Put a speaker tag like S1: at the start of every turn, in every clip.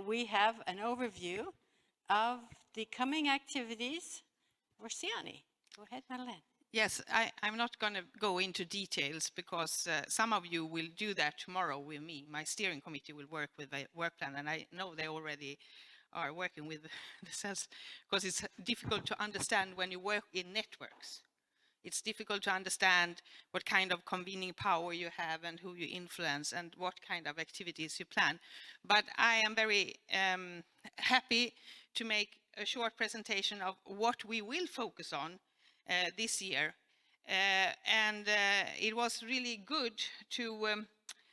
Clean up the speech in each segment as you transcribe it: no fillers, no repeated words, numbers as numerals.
S1: we have an overview of the coming activities for SIANI. Go ahead, Madeleine.
S2: Yes, I'm not going to go into details because some of you will do that tomorrow with me. My steering committee will work with the work plan, and I know they already are working with the sense, because it's difficult to understand when you work in networks. It's difficult to understand what kind of convening power you have and who you influence and what kind of activities you plan. But I am very happy to make a short presentation of what we will focus on this year. It was really good to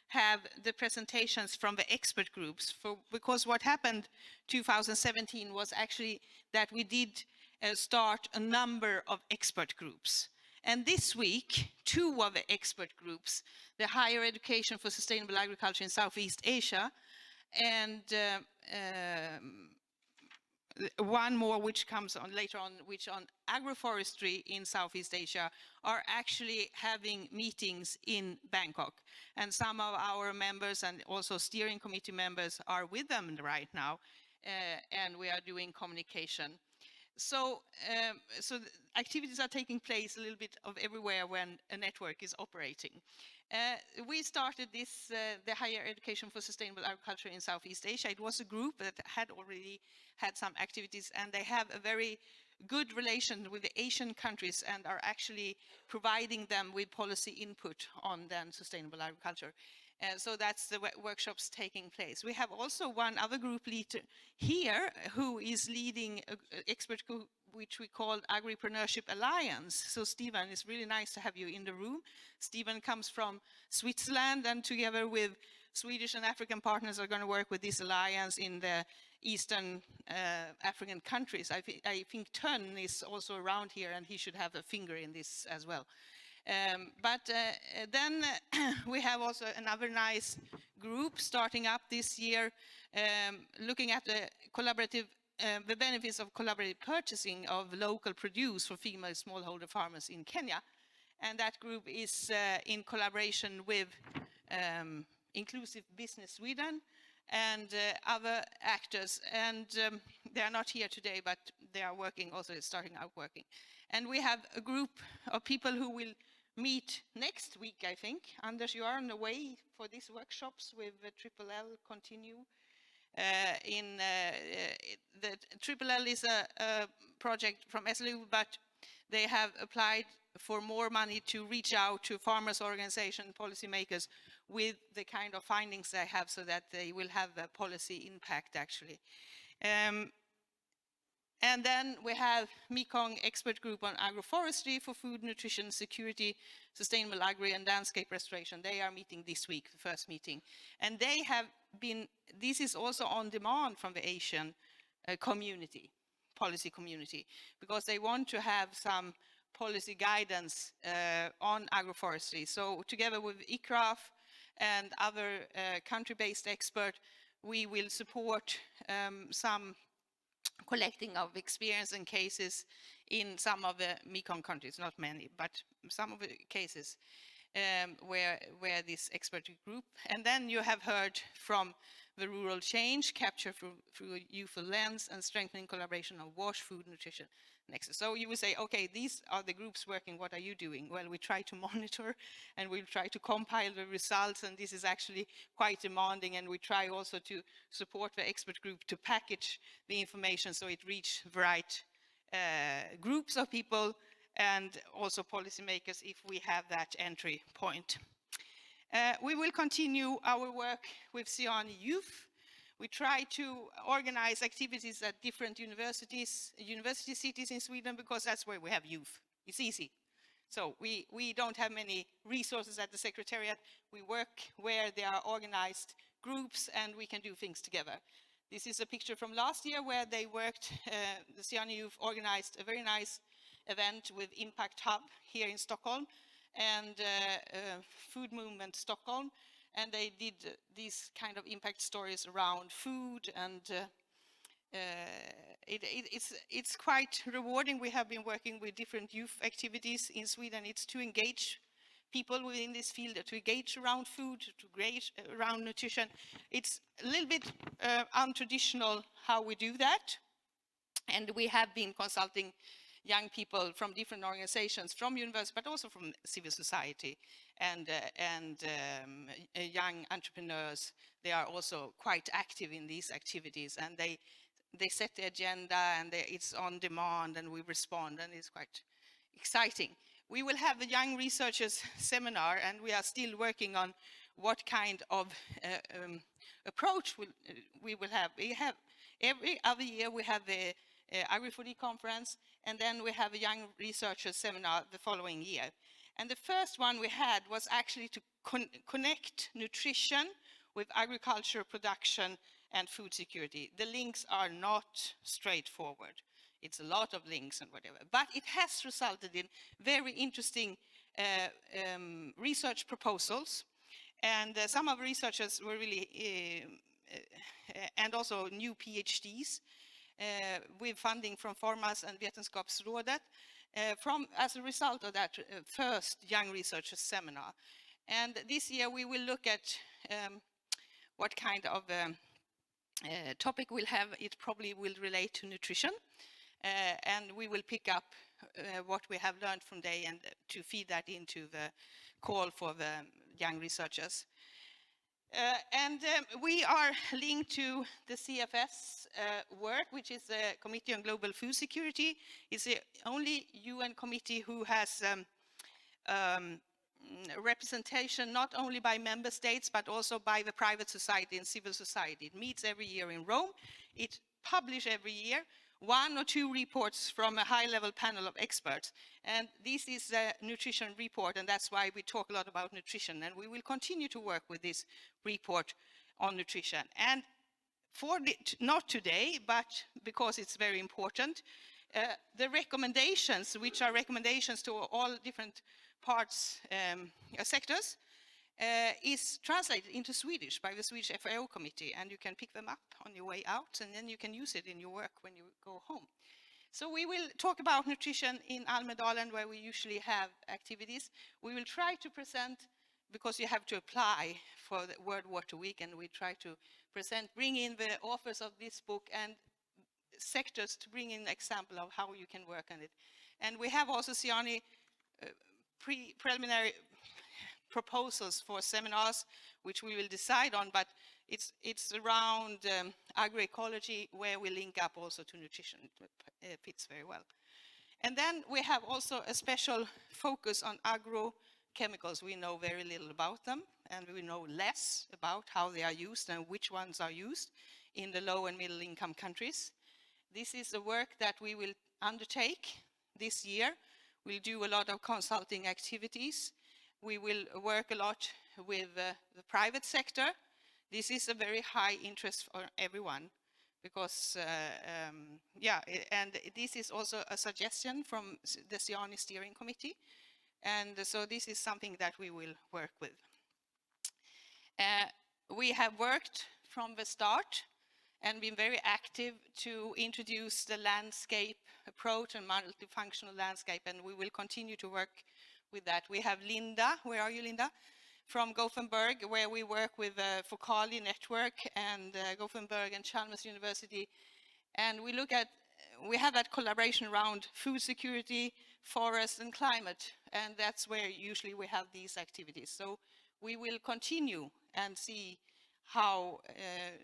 S2: have the presentations from the expert groups, because what happened 2017 was actually that we did start a number of expert groups. And this week, 2 of the expert groups, the Higher Education for Sustainable Agriculture in Southeast Asia, and one more which comes on later on, which on agroforestry in Southeast Asia, are actually having meetings in Bangkok. And some of our members and also steering committee members are with them right now, and we are doing communication. So activities are taking place a little bit of everywhere when a network is operating. We started this, the Higher Education for Sustainable Agriculture in Southeast Asia. It was a group that had already had some activities, and they have a very good relation with the Asian countries and are actually providing them with policy input on then sustainable agriculture. So that's the workshops taking place. We have also one other group leader here who is leading an expert group which we call Agripreneurship Alliance. So Stephen, it's really nice to have you in the room. Stephen comes from Switzerland, and together with Swedish and African partners are going to work with this alliance in the Eastern African countries. I think Tön is also around here, and he should have a finger in this as well. Then we have also another nice group starting up this year, looking at the benefits of collaborative purchasing of local produce for female smallholder farmers in Kenya. And that group is in collaboration with Inclusive Business Sweden and other actors. And they are not here today, but they are working, also starting out working. And we have a group of people who will meet next week, I think. Anders, you are on the way for these workshops with the Triple L Continue. The Triple L is a project from SLU, but they have applied for more money to reach out to farmers' organizations, policymakers, with the kind of findings they have, so that they will have a policy impact, actually. And then we have Mekong Expert Group on Agroforestry for Food, Nutrition, Security, Sustainable Agri and Landscape Restoration. They are meeting this week, the first meeting. And they have been, this is also on demand from the Asian community, policy community, because they want to have some policy guidance on agroforestry. So together with ICRAF and other country-based experts, we will support some collecting of experience and cases in some of the Mekong countries, not many, but some of the cases where this expert group. And then you have heard from the rural change, capture through a youthful lens, and strengthening collaboration on WASH, food, nutrition, nexus. So you will say, okay, these are the groups working, what are you doing? Well, we try to monitor and we'll try to compile the results, and this is actually quite demanding, and we try also to support the expert group to package the information so it reaches the right groups of people and also policymakers if we have that entry point. We will continue our work with SIANI Youth. We try to organize activities at different university cities in Sweden, because that's where we have youth. It's easy. So we don't have many resources at the secretariat. We work where there are organized groups and we can do things together. This is a picture from last year where they worked, the SIANI Youth organized a very nice event with Impact Hub here in Stockholm and Food Movement Stockholm. And they did these kind of impact stories around food, and it's quite rewarding. We have been working with different youth activities in Sweden. It's to engage people within this field to engage around food, to engage around nutrition. It's a little bit untraditional how we do that. And we have been consulting young people from different organizations, from universities, but also from civil society and young entrepreneurs. They are also quite active in these activities, and they set the agenda, and it's on demand, and we respond, and it's quite exciting. We will have a young researchers seminar, and we are still working on what kind of approach we will have. We have every other year we have the Agri4D conference, and then we have a young researchers seminar the following year. And the first one we had was actually to connect nutrition with agriculture, production, and food security. The links are not straightforward. It's a lot of links and whatever, but it has resulted in very interesting research proposals. And some of the researchers were really, and also new PhDs, with funding from Formas and Vetenskapsrådet, as a result of that first Young Researchers Seminar. And this year we will look at what kind of topic we'll have. It probably will relate to nutrition, and we will pick up what we have learned from day and to feed that into the call for the young researchers. We are linked to the CFS work, which is the Committee on Global Food Security. It's the only UN committee who has representation not only by member states, but also by the private society and civil society. It meets every year in Rome. It publishes every year 1 or 2 reports from a high-level panel of experts. And this is a nutrition report, and that's why we talk a lot about nutrition. And we will continue to work with this report on nutrition. And for not today, but because it's very important, the recommendations, which are recommendations to all different parts, sectors, is translated into Swedish by the Swedish FAO committee, and you can pick them up on your way out, and then you can use it in your work when you go home. So we will talk about nutrition in Almedalen, where we usually have activities. We will try to present, because you have to apply for the World Water Week, and we try to present, bring in the authors of this book and sectors to bring in an example of how you can work on it. And we have also SIANI preliminary proposals for seminars, which we will decide on, but it's around agroecology, where we link up also to nutrition. It fits very well. And then we have also a special focus on agrochemicals. We know very little about them, and we know less about how they are used and which ones are used in the low and middle income countries. This is a work that we will undertake this year. We'll do a lot of consulting activities. We will work a lot with the private sector. This is a very high interest for everyone, because, and this is also a suggestion from the SIANI steering committee. And so this is something that we will work with. We have worked from the start and been very active to introduce the landscape approach and multifunctional landscape, and we will continue to work with that. We have Linda, where are you, Linda? From Gothenburg, where we work with the Focali network and Gothenburg and Chalmers University. And we have that collaboration around food security, forest and climate, and that's where usually we have these activities. So we will continue and see how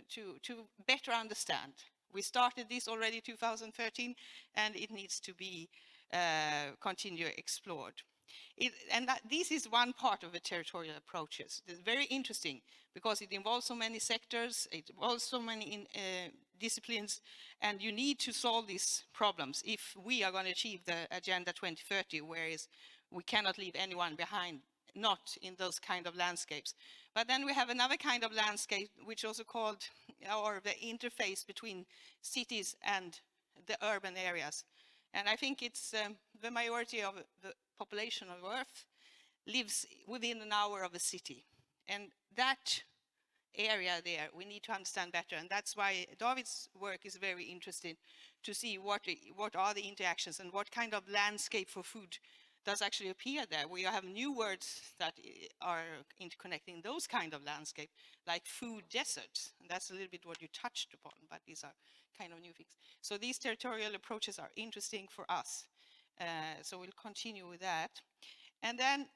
S2: to better understand. We started this already 2013, and it needs to be continued explored. This is one part of the territorial approaches. It's very interesting because it involves so many sectors, it involves so many disciplines, and you need to solve these problems if we are going to achieve the Agenda 2030, whereas we cannot leave anyone behind, not in those kind of landscapes. But then we have another kind of landscape, which also called, or the interface between cities and the urban areas. And I think it's the majority of the population of Earth lives within an hour of a city. And that area there, we need to understand better. And that's why David's work is very interesting to see what are the interactions and what kind of landscape for food does actually appear there. We have new words that are interconnecting those kind of landscape, like food deserts. And that's a little bit what you touched upon, but these are kind of new things. So these territorial approaches are interesting for us. So we'll continue with that. And then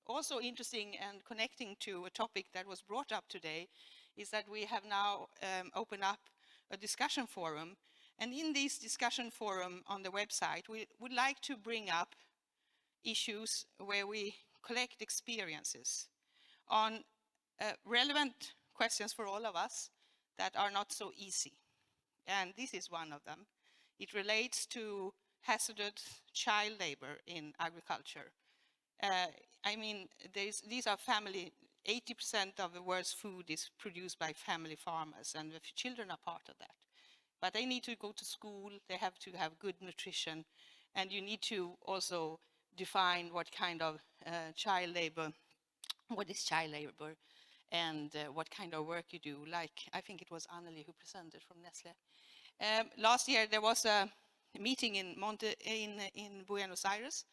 S2: also interesting and connecting to a topic that was brought up today is that we have now opened up a discussion forum. And in this discussion forum on the website, we would like to bring up issues where we collect experiences on relevant questions for all of us that are not so easy. And this is one of them. It relates to hazardous child labor in agriculture. I mean, these are family, 80% of the world's food is produced by family farmers, and the children are part of that. But they need to go to school, they have to have good nutrition, and you need to also define what kind of child labor, what is child labor, and what kind of work you do. Like, I think it was Anneli who presented from Nestle. Last year there was a meeting in Buenos Aires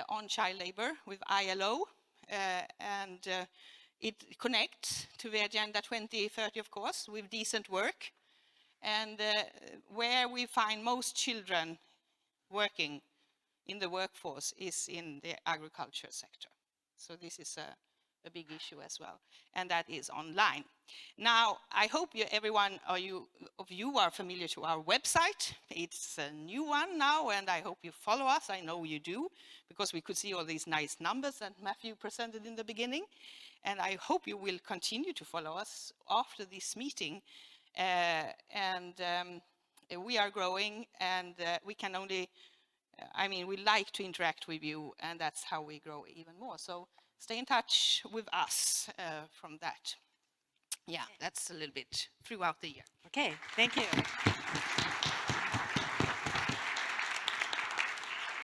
S2: on child labor with ILO, and it connects to the Agenda 2030, of course, with decent work, and where we find most children working in the workforce is in the agriculture sector. So this is a big issue as well, and that is online. Now, I hope everyone of you are familiar to our website. It's a new one now, and I hope you follow us. I know you do, because we could see all these nice numbers that Matthew presented in the beginning, and I hope you will continue to follow us after this meeting. We are growing, and we can only, we like to interact with you, and that's how we grow even more. So stay in touch with us from that. Yeah, that's a little bit throughout the year.
S1: Okay, thank you.